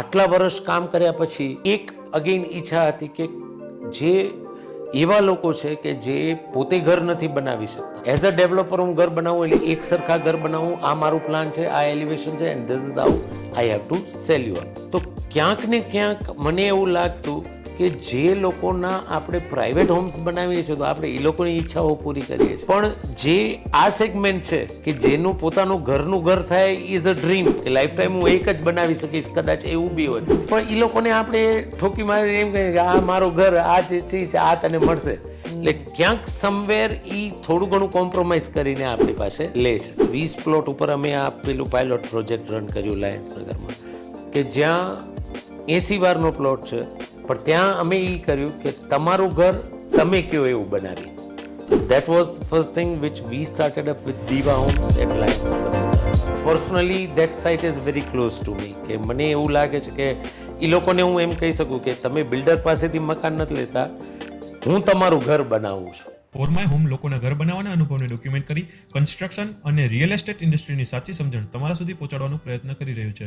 આટલા વર્ષ કામ કર્યા પછી એક અગેન ઈચ્છા હતી કે જે એવા લોકો છે કે જે પોતે ઘર નથી બનાવી શકતા, એઝ અ ડેવલપર હું ઘર બનાવું એટલે એક સરખા ઘર બનાવું, આ મારું પ્લાન છે, આ એલિવેશન છે, and this is how I have to sell you. તો ક્યાંક ને ક્યાંક મને એવું લાગતું કે જે લોકોના આપણે પ્રાઇવેટ હોમ્સ બનાવીએ છીએ તો આપણે એ લોકોની ઈચ્છાઓ પૂરી કરીએ છીએ, પણ જે આ સેગમેન્ટ છે કે જેનું પોતાનું ઘરનું ઘર થાય ઇઝ અ ડ્રીમ, કે લાઈફ ટાઈમ હું એક જ બનાવી શકીશ, કદાચ એવું બી હોય, પણ એ લોકોને આપણે ઠોકી મારી એમ કહીએ કે આ મારું ઘર, આ જે ચીજ છે આ તને મળશે. એટલે ક્યાંક સમવેર ઈ થોડું ઘણું કોમ્પ્રોમાઇઝ કરીને આપણી પાસે લે છે. 20 પ્લોટ ઉપર અમે આ પેલું પાયલોટ પ્રોજેક્ટ રન કર્યું લાયન્સનગરમાં, કે જ્યાં 80 વારનો પ્લોટ છે, પણ ત્યાં અમે એ કર્યું કે તમારું ઘર તમે કયો એવું બનાવી. That was first thing which we started up with Diva Homes at Lions. Personally, that site is very close to me. કે મને એવું લાગે છે કે એ લોકોને હું એમ કહી શકું કે તમે બિલ્ડર પાસેથી મકાન નથી લેતા, હું તમારું ઘર બનાવું છું. ફોર માય હોમ લોકોના ઘર બનાવવાના અનુભવને ડોક્યુમેન્ટ કરી કન્સ્ટ્રક્શન અને રિયલ એસ્ટેટ ઇન્ડસ્ટ્રીની સાચી સમજણ તમારા સુધી પહોંચાડવાનો પ્રયત્ન કરી રહ્યું છે.